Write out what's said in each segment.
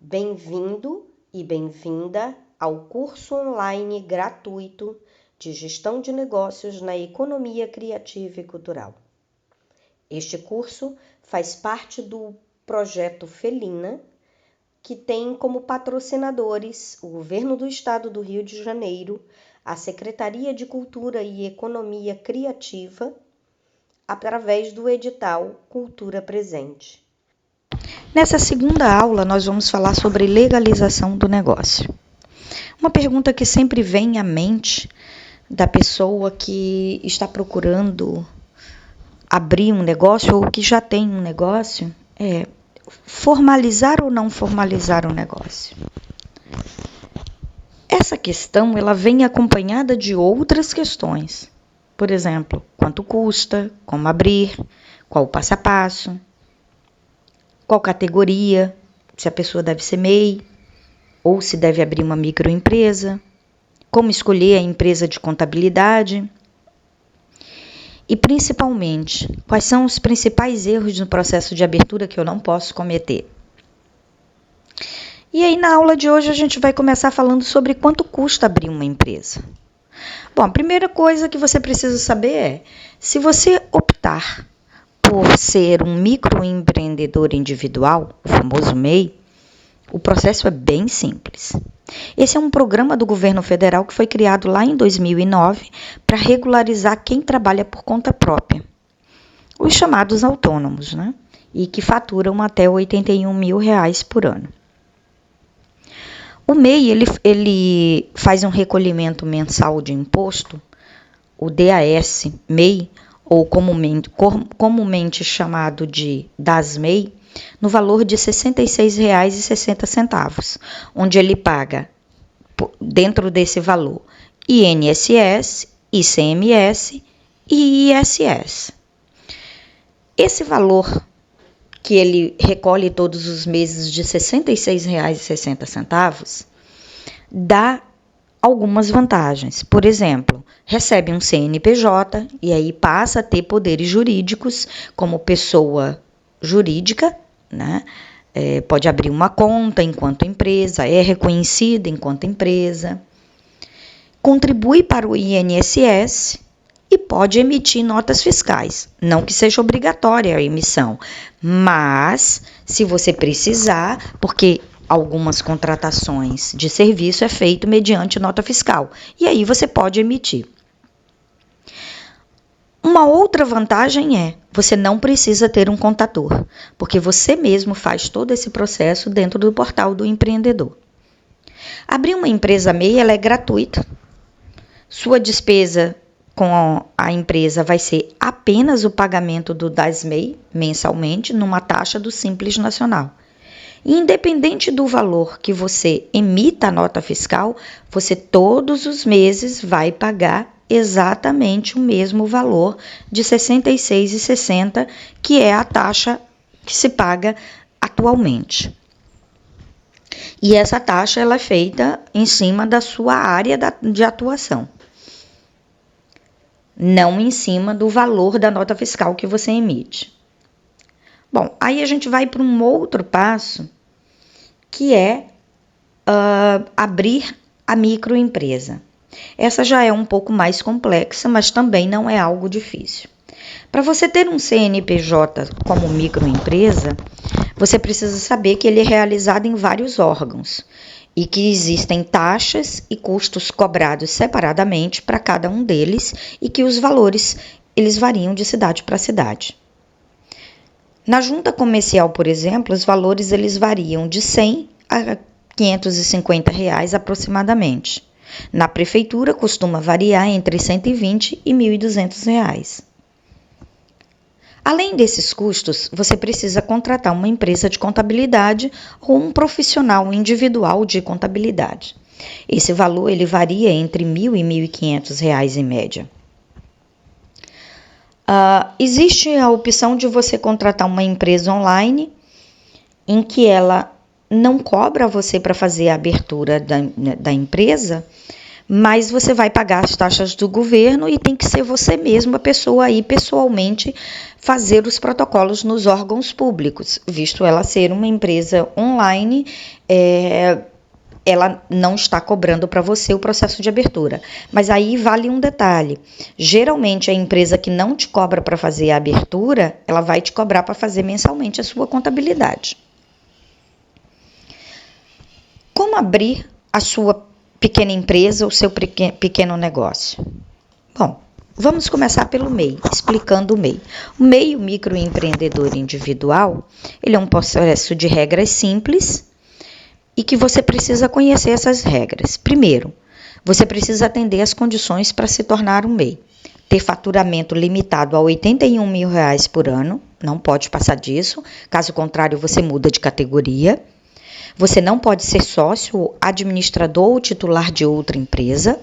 Bem-vindo e bem-vinda ao curso online gratuito de Gestão de Negócios na Economia Criativa e Cultural. Este curso faz parte do projeto Felina, que tem como patrocinadores o Governo do Estado do Rio de Janeiro, a Secretaria de Cultura e Economia Criativa, através do edital Cultura Presente. Nessa segunda aula, nós vamos falar sobre legalização do negócio. Uma pergunta que sempre vem à mente da pessoa que está procurando abrir um negócio ou que já tem um negócio é formalizar ou não formalizar um negócio. Essa questão ela vem acompanhada de outras questões. Por exemplo, quanto custa, como abrir, qual o passo a passo, qual categoria, se a pessoa deve ser MEI ou se deve abrir uma microempresa, como escolher a empresa de contabilidade e, principalmente, quais são os principais erros no processo de abertura que eu não posso cometer. E aí, na aula de hoje, a gente vai começar falando sobre quanto custa abrir uma empresa. Bom, a primeira coisa que você precisa saber é, se você optar por ser um microempreendedor individual, o famoso MEI, o processo é bem simples. Esse é um programa do governo federal que foi criado lá em 2009 para regularizar quem trabalha por conta própria, os chamados autônomos, né? E que faturam até R$ 81 mil por ano. O MEI ele faz um recolhimento mensal de imposto, o DAS-MEI, ou comumente chamado de DAS-MEI, no valor de R$ 66,60, onde ele paga, dentro desse valor, INSS, ICMS e ISS. Esse valor que ele recolhe todos os meses de R$ 66,60 dá algumas vantagens. Por exemplo, recebe um CNPJ e aí passa a ter poderes jurídicos como pessoa jurídica, né? Pode abrir uma conta enquanto empresa, é reconhecida enquanto empresa, contribui para o INSS e pode emitir notas fiscais. Não que seja obrigatória a emissão, mas se você precisar, porque algumas contratações de serviço é feito mediante nota fiscal, e aí você pode emitir. Uma outra vantagem é, você não precisa ter um contador, porque você mesmo faz todo esse processo dentro do portal do empreendedor. Abrir uma empresa MEI, ela é gratuita. Sua despesa com a empresa vai ser apenas o pagamento do DAS-MEI mensalmente, numa taxa do Simples Nacional. Independente do valor que você emita a nota fiscal, você todos os meses vai pagar exatamente o mesmo valor de R$ 66,60, que é a taxa que se paga atualmente. E essa taxa ela é feita em cima da sua área de atuação, não em cima do valor da nota fiscal que você emite. Bom, aí a gente vai para um outro passo, que é abrir a microempresa. Essa já é um pouco mais complexa, mas também não é algo difícil. Para você ter um CNPJ como microempresa, você precisa saber que ele é realizado em vários órgãos e que existem taxas e custos cobrados separadamente para cada um deles e que os valores eles variam de cidade para cidade. Na junta comercial, por exemplo, os valores eles variam de R$ 100 a R$ 550 aproximadamente. Na prefeitura, costuma variar entre R$ 120 e R$ 1.200. Além desses custos, você precisa contratar uma empresa de contabilidade ou um profissional individual de contabilidade. Esse valor ele varia entre R$ 1.000 e R$ 1.500 em média. Existe a opção de você contratar uma empresa online em que ela não cobra você para fazer a abertura da empresa, mas você vai pagar as taxas do governo e tem que ser você mesmo a pessoa aí pessoalmente fazer os protocolos nos órgãos públicos, visto ela ser uma empresa online, ela não está cobrando para você o processo de abertura. Mas aí vale um detalhe, geralmente a empresa que não te cobra para fazer a abertura, ela vai te cobrar para fazer mensalmente a sua contabilidade. Como abrir a sua pequena empresa, o seu pequeno negócio? Bom, vamos começar pelo MEI, explicando o MEI. O MEI, o microempreendedor individual, ele é um processo de regras simples e que você precisa conhecer essas regras. Primeiro, você precisa atender as condições para se tornar um MEI. Ter faturamento limitado a R$81 mil por ano, não pode passar disso, caso contrário você muda de categoria. Você não pode ser sócio, administrador ou titular de outra empresa.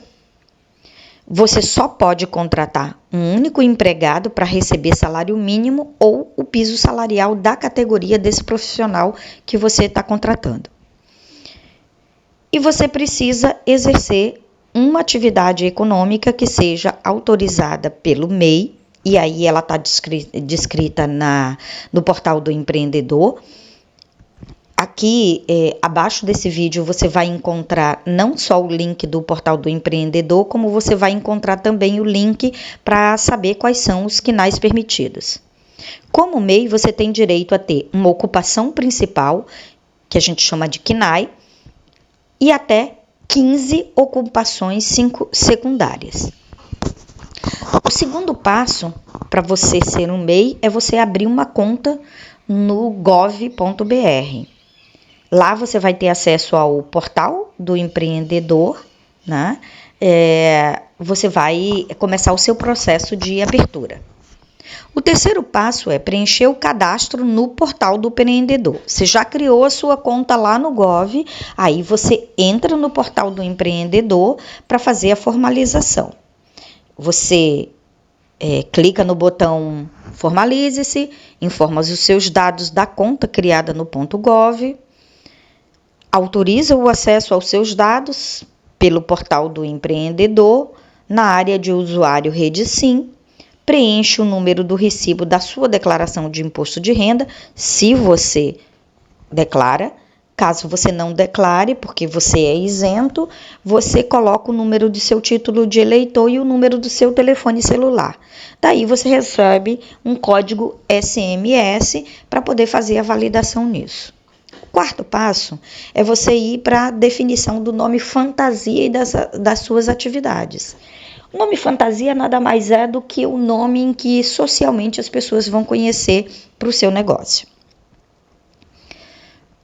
Você só pode contratar um único empregado para receber salário mínimo ou o piso salarial da categoria desse profissional que você está contratando. E você precisa exercer uma atividade econômica que seja autorizada pelo MEI, e aí ela está descrita no portal do empreendedor. Aqui, abaixo desse vídeo, você vai encontrar não só o link do portal do empreendedor, como você vai encontrar também o link para saber quais são os quinais permitidos. Como MEI, você tem direito a ter uma ocupação principal, que a gente chama de quinai, e até 15 ocupações secundárias. O segundo passo para você ser um MEI é você abrir uma conta no gov.br. Lá você vai ter acesso ao portal do empreendedor, né? Você vai começar o seu processo de abertura. O terceiro passo é preencher o cadastro no portal do empreendedor. Você já criou a sua conta lá no Gov, aí você entra no portal do empreendedor para fazer a formalização. Você clica no botão formalize-se, informa os seus dados da conta criada no .gov, autoriza o acesso aos seus dados pelo portal do empreendedor, na área de usuário Rede Sim, preenche o número do recibo da sua declaração de imposto de renda, se você declara. Caso você não declare, porque você é isento, você coloca o número do seu título de eleitor e o número do seu telefone celular. Daí você recebe um código SMS para poder fazer a validação nisso. O quarto passo é você ir para a definição do nome fantasia e das suas atividades. O nome fantasia nada mais é do que o nome em que socialmente as pessoas vão conhecer para o seu negócio.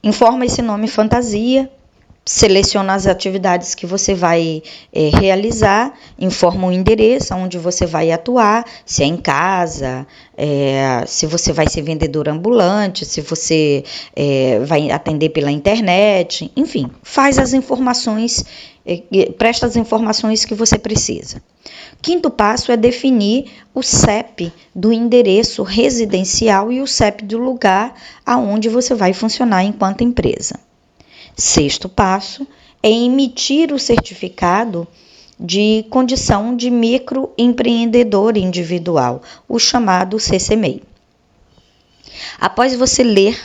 Informa esse nome fantasia, seleciona as atividades que você vai realizar, informa o endereço onde você vai atuar, se é em casa, se você vai ser vendedor ambulante, se você vai atender pela internet, enfim, faz as informações, presta as informações que você precisa. Quinto passo é definir o CEP do endereço residencial e o CEP do lugar aonde você vai funcionar enquanto empresa. Sexto passo é emitir o certificado de condição de microempreendedor individual, o chamado CCMEI. Após você ler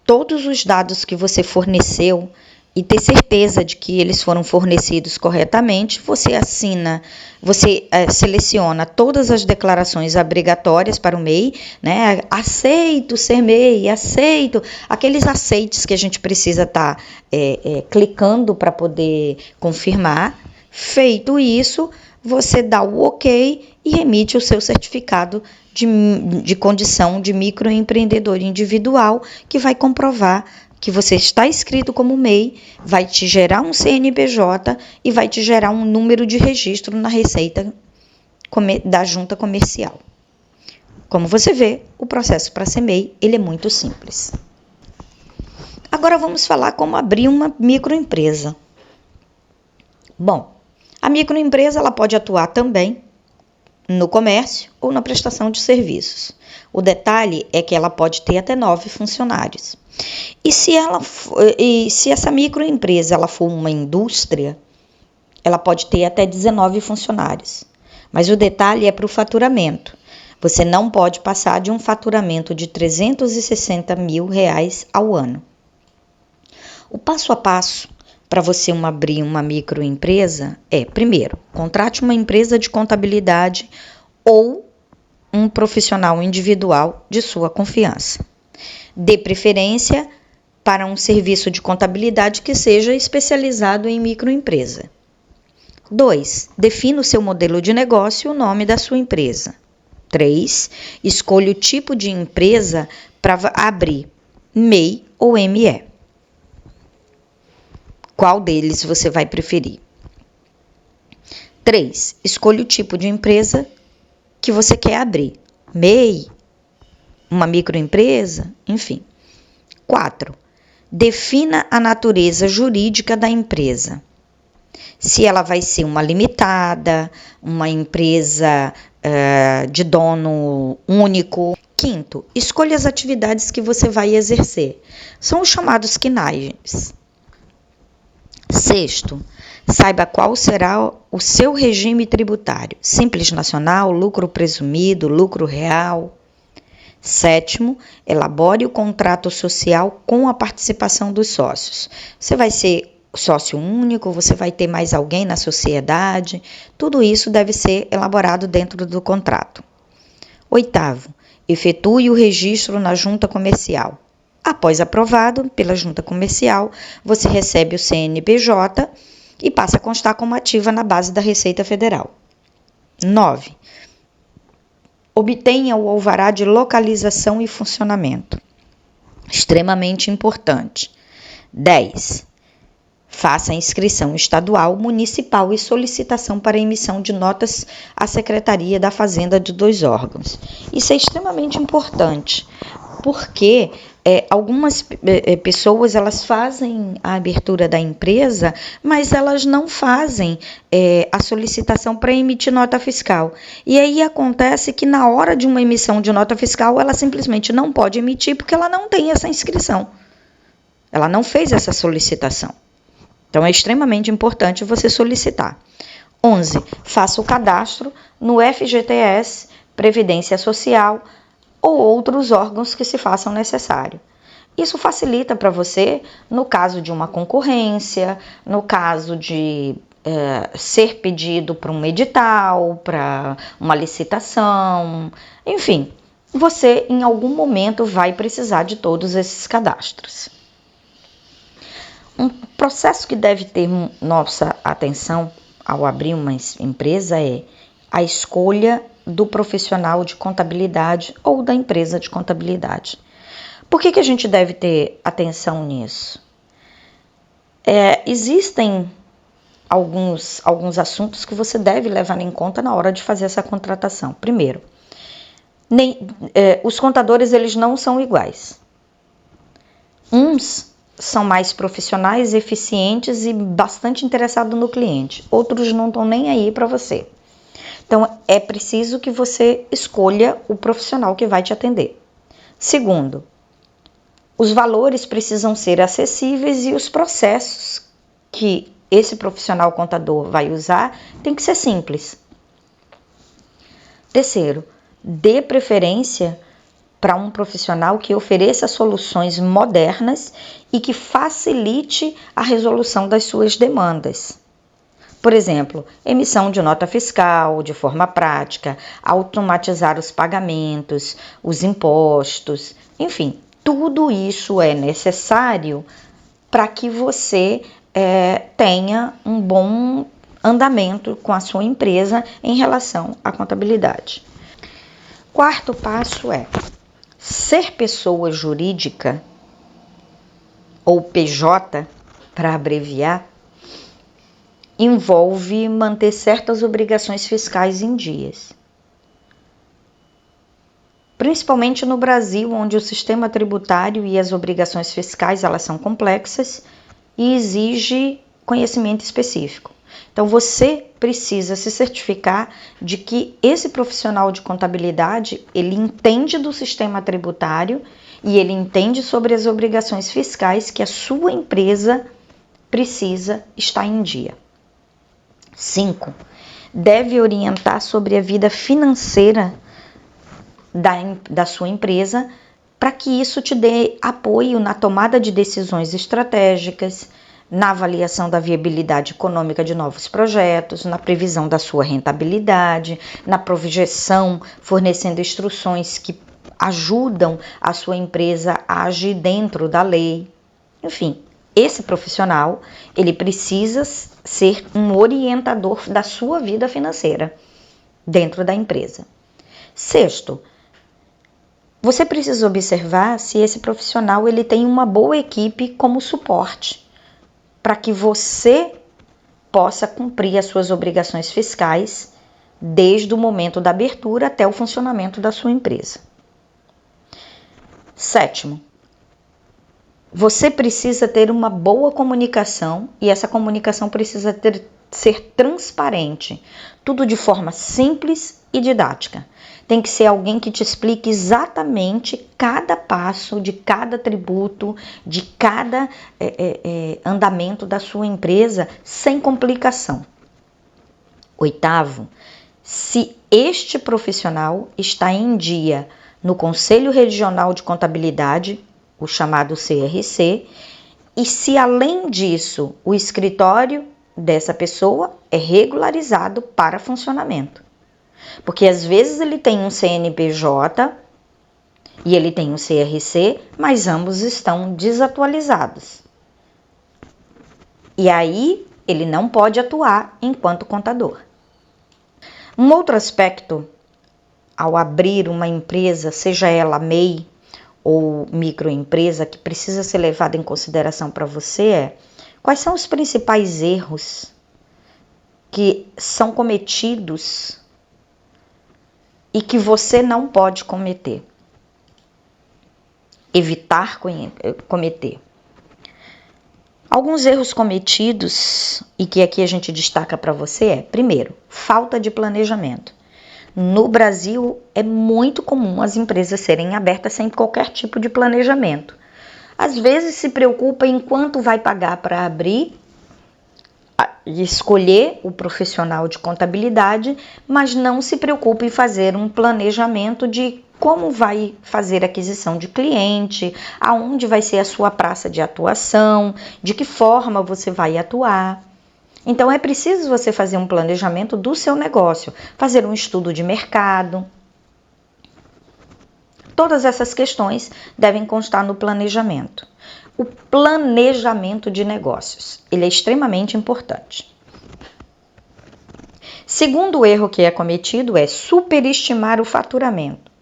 todos os dados que você forneceu e ter certeza de que eles foram fornecidos corretamente, você seleciona todas as declarações obrigatórias para o MEI, né? Aceito ser MEI, aceito, aqueles aceites que a gente precisa estar clicando para poder confirmar. Feito isso, você dá o ok e emite o seu certificado de condição de microempreendedor individual, que vai comprovar que você está inscrito como MEI, vai te gerar um CNPJ e vai te gerar um número de registro na Receita da Junta Comercial. Como você vê, o processo para ser MEI, ele é muito simples. Agora vamos falar como abrir uma microempresa. Bom, a microempresa ela pode atuar também no comércio ou na prestação de serviços. O detalhe é que ela pode ter até 9 funcionários. E se essa microempresa ela for uma indústria, ela pode ter até 19 funcionários. Mas o detalhe é para o faturamento. Você não pode passar de um faturamento de R$360 mil ao ano. O passo a passo para você abrir uma microempresa é, primeiro, contrate uma empresa de contabilidade ou um profissional individual de sua confiança. Dê preferência para um serviço de contabilidade que seja especializado em microempresa. 2. Defina o seu modelo de negócio e o nome da sua empresa. 3. Escolha o tipo de empresa para abrir, MEI ou ME. Qual deles você vai preferir? 3. Escolha o tipo de empresa que você quer abrir, MEI, uma microempresa, enfim. 4. Defina a natureza jurídica da empresa. Se ela vai ser uma limitada, uma empresa de dono único. 5. Escolha as atividades que você vai exercer. São os chamados CNAEs. 6. Saiba qual será o seu regime tributário. Simples nacional, lucro presumido, lucro real. 7. Elabore o contrato social com a participação dos sócios. Você vai ser sócio único, você vai ter mais alguém na sociedade. Tudo isso deve ser elaborado dentro do contrato. 8. Efetue o registro na junta comercial. Após aprovado pela junta comercial, você recebe o CNPJ e passa a constar como ativa na base da Receita Federal. 9. Obtenha o alvará de localização e funcionamento. Extremamente importante. 10. Faça a inscrição estadual, municipal e solicitação para emissão de notas à Secretaria da Fazenda de 2 órgãos. Isso é extremamente importante, porque algumas pessoas elas fazem a abertura da empresa, mas elas não fazem a solicitação para emitir nota fiscal. E aí acontece que na hora de uma emissão de nota fiscal, ela simplesmente não pode emitir porque ela não tem essa inscrição. Ela não fez essa solicitação. Então, é extremamente importante você solicitar. 11. Faça o cadastro no FGTS, Previdência Social ou outros órgãos que se façam necessário. Isso facilita para você no caso de uma concorrência, no caso de ser pedido para um edital, para uma licitação, enfim, você em algum momento vai precisar de todos esses cadastros. Um processo que deve ter nossa atenção ao abrir uma empresa é a escolha do profissional de contabilidade ou da empresa de contabilidade. Por que a gente deve ter atenção nisso? Existem alguns assuntos que você deve levar em conta na hora de fazer essa contratação. Primeiro, os contadores eles não são iguais. Uns são mais profissionais, eficientes e bastante interessados no cliente. Outros não estão nem aí para você. Então, é preciso que você escolha o profissional que vai te atender. Segundo, os valores precisam ser acessíveis e os processos que esse profissional contador vai usar tem que ser simples. Terceiro, dê preferência para um profissional que ofereça soluções modernas e que facilite a resolução das suas demandas. Por exemplo, emissão de nota fiscal de forma prática, automatizar os pagamentos, os impostos, enfim, tudo isso é necessário para que você tenha um bom andamento com a sua empresa em relação à contabilidade. Quarto passo é ser pessoa jurídica, ou PJ, para abreviar, envolve manter certas obrigações fiscais em dias. Principalmente no Brasil, onde o sistema tributário e as obrigações fiscais elas são complexas e exige conhecimento específico. Então, você precisa se certificar de que esse profissional de contabilidade, ele entende do sistema tributário e ele entende sobre as obrigações fiscais que a sua empresa precisa estar em dia. 5. Deve orientar sobre a vida financeira da sua empresa para que isso te dê apoio na tomada de decisões estratégicas, na avaliação da viabilidade econômica de novos projetos, na previsão da sua rentabilidade, na projeção, fornecendo instruções que ajudam a sua empresa a agir dentro da lei. Enfim, esse profissional, ele precisa ser um orientador da sua vida financeira dentro da empresa. 6, você precisa observar se esse profissional ele tem uma boa equipe como suporte, para que você possa cumprir as suas obrigações fiscais desde o momento da abertura até o funcionamento da sua empresa. 7, você precisa ter uma boa comunicação e essa comunicação precisa ser transparente, tudo de forma simples e didática. Tem que ser alguém que te explique exatamente cada passo de cada tributo, de cada andamento da sua empresa, sem complicação. 8, se este profissional está em dia no Conselho Regional de Contabilidade, o chamado CRC, e se além disso o escritório dessa pessoa é regularizado para funcionamento. Porque às vezes ele tem um CNPJ e ele tem um CRC, mas ambos estão desatualizados. E aí ele não pode atuar enquanto contador. Um outro aspecto ao abrir uma empresa, seja ela MEI ou microempresa, que precisa ser levado em consideração para você é: quais são os principais erros que são cometidos e que você não pode cometer? Evitar cometer. Alguns erros cometidos e que aqui a gente destaca para você é: primeiro, falta de planejamento. No Brasil é muito comum as empresas serem abertas sem qualquer tipo de planejamento. Às vezes se preocupa em quanto vai pagar para abrir, escolher o profissional de contabilidade, mas não se preocupa em fazer um planejamento de como vai fazer a aquisição de cliente, aonde vai ser a sua praça de atuação, de que forma você vai atuar. Então é preciso você fazer um planejamento do seu negócio, fazer um estudo de mercado. Todas essas questões devem constar no planejamento. O planejamento de negócios, ele é extremamente importante. Segundo erro que é cometido é superestimar o faturamento.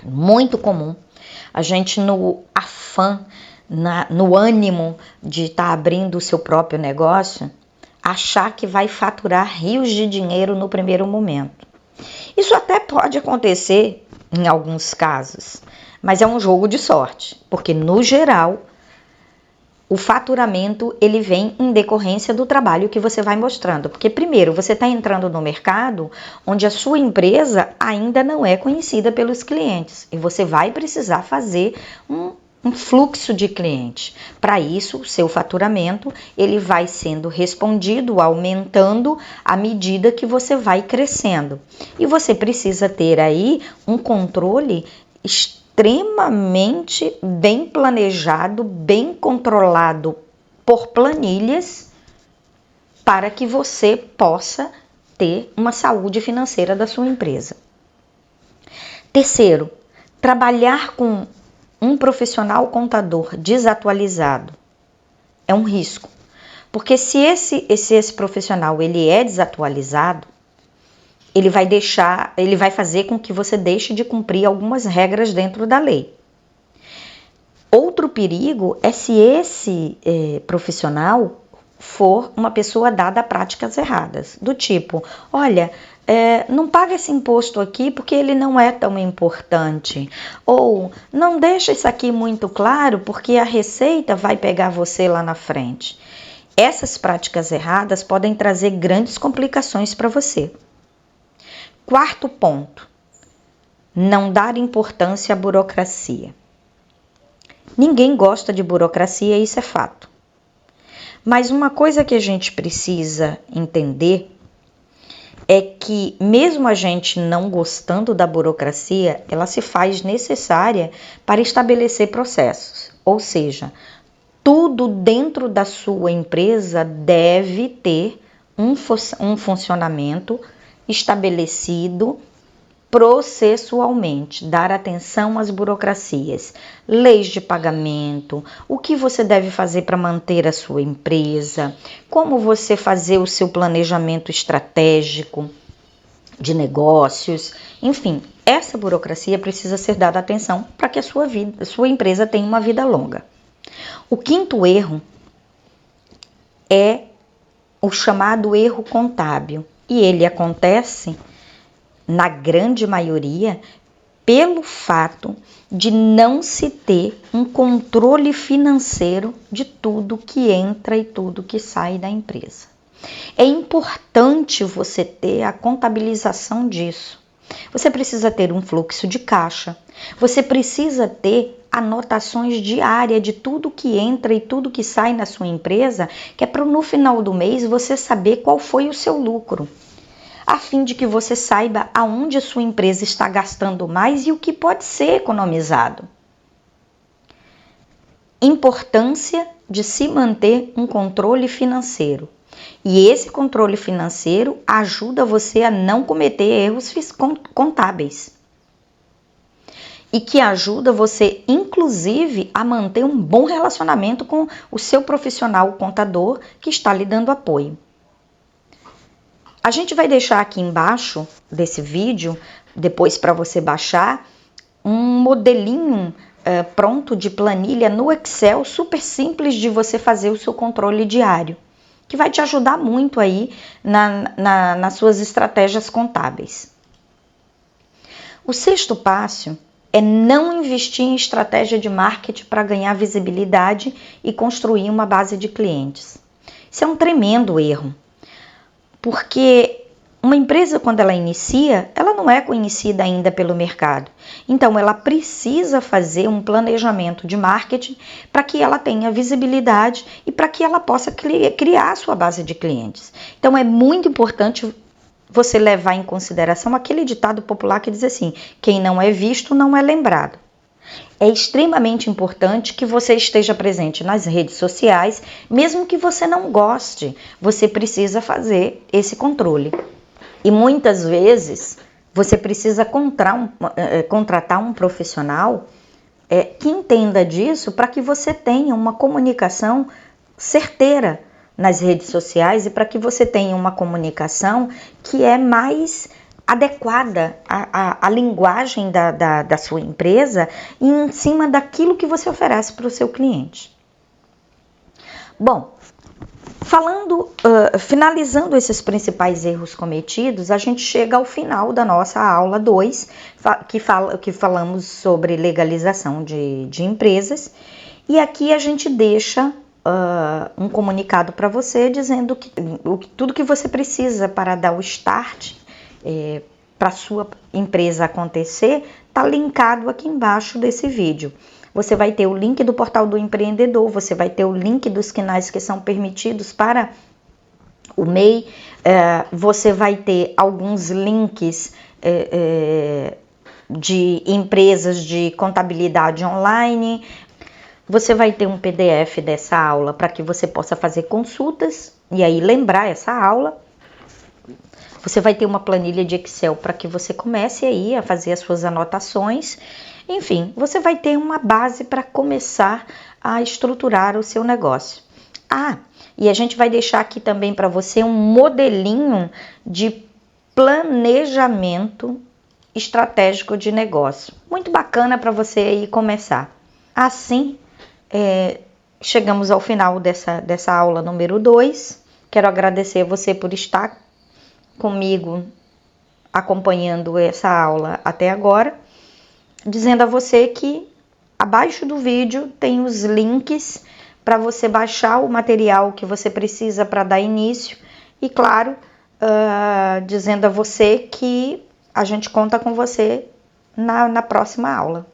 Muito comum. A gente no afã, no ânimo de estar abrindo o seu próprio negócio, achar que vai faturar rios de dinheiro no primeiro momento. Isso até pode acontecer em alguns casos, mas é um jogo de sorte, porque no geral o faturamento ele vem em decorrência do trabalho que você vai mostrando, porque primeiro você está entrando no mercado onde a sua empresa ainda não é conhecida pelos clientes e você vai precisar fazer um fluxo de clientes. Para isso, o seu faturamento ele vai sendo respondido, aumentando à medida que você vai crescendo. E você precisa ter aí um controle extremamente bem planejado, bem controlado por planilhas, para que você possa ter uma saúde financeira da sua empresa. Terceiro, trabalhar com um profissional contador desatualizado é um risco, porque se esse profissional ele é desatualizado, ele vai fazer com que você deixe de cumprir algumas regras dentro da lei. Outro perigo é se esse profissional for uma pessoa dada a práticas erradas, do tipo, olha, não paga esse imposto aqui porque ele não é tão importante, ou não deixa isso aqui muito claro porque a Receita vai pegar você lá na frente. Essas práticas erradas podem trazer grandes complicações para você. Quarto ponto, não dar importância à burocracia. Ninguém gosta de burocracia, isso é fato. Mas uma coisa que a gente precisa entender é que mesmo a gente não gostando da burocracia, ela se faz necessária para estabelecer processos. Ou seja, tudo dentro da sua empresa deve ter um funcionamento estabelecido processualmente, dar atenção às burocracias, leis de pagamento, o que você deve fazer para manter a sua empresa, como você fazer o seu planejamento estratégico de negócios, enfim, essa burocracia precisa ser dada atenção para que a sua empresa tenha uma vida longa. O quinto erro é o chamado erro contábil, e ele acontece na grande maioria, pelo fato de não se ter um controle financeiro de tudo que entra e tudo que sai da empresa. É importante você ter a contabilização disso. Você precisa ter um fluxo de caixa, você precisa ter anotações diárias de tudo que entra e tudo que sai na sua empresa, que é para no final do mês você saber qual foi o seu lucro, a fim de que você saiba aonde a sua empresa está gastando mais e o que pode ser economizado. Importância de se manter um controle financeiro. E esse controle financeiro ajuda você a não cometer erros contábeis. E que ajuda você, inclusive, a manter um bom relacionamento com o seu profissional contador que está lhe dando apoio. A gente vai deixar aqui embaixo desse vídeo, depois para você baixar, um modelinho pronto de planilha no Excel, super simples de você fazer o seu controle diário, que vai te ajudar muito aí nas suas estratégias contábeis. O sexto passo é não investir em estratégia de marketing para ganhar visibilidade e construir uma base de clientes. Isso é um tremendo erro. Porque uma empresa, quando ela inicia, ela não é conhecida ainda pelo mercado. Então, ela precisa fazer um planejamento de marketing para que ela tenha visibilidade e para que ela possa criar a sua base de clientes. Então, é muito importante você levar em consideração aquele ditado popular que diz assim: quem não é visto não é lembrado. É extremamente importante que você esteja presente nas redes sociais, mesmo que você não goste, você precisa fazer esse controle. E muitas vezes você precisa contratar um profissional que entenda disso para que você tenha uma comunicação certeira nas redes sociais e para que você tenha uma comunicação que é mais adequada à linguagem da sua empresa e em cima daquilo que você oferece para o seu cliente. Bom, finalizando esses principais erros cometidos, a gente chega ao final da nossa aula 2, que falamos sobre legalização de empresas, e aqui a gente deixa um comunicado para você dizendo que tudo que você precisa para dar o start para a sua empresa acontecer, está linkado aqui embaixo desse vídeo. Você vai ter o link do portal do empreendedor, você vai ter o link dos canais que são permitidos para o MEI, você vai ter alguns links de empresas de contabilidade online, você vai ter um PDF dessa aula para que você possa fazer consultas e aí lembrar essa aula. Você vai ter uma planilha de Excel para que você comece aí a fazer as suas anotações. Enfim, você vai ter uma base para começar a estruturar o seu negócio. E a gente vai deixar aqui também para você um modelinho de planejamento estratégico de negócio. Muito bacana para você aí começar. Assim, chegamos ao final dessa aula número 2. Quero agradecer a você por estar comigo acompanhando essa aula até agora, dizendo a você que abaixo do vídeo tem os links para você baixar o material que você precisa para dar início e, claro, dizendo a você que a gente conta com você na próxima aula.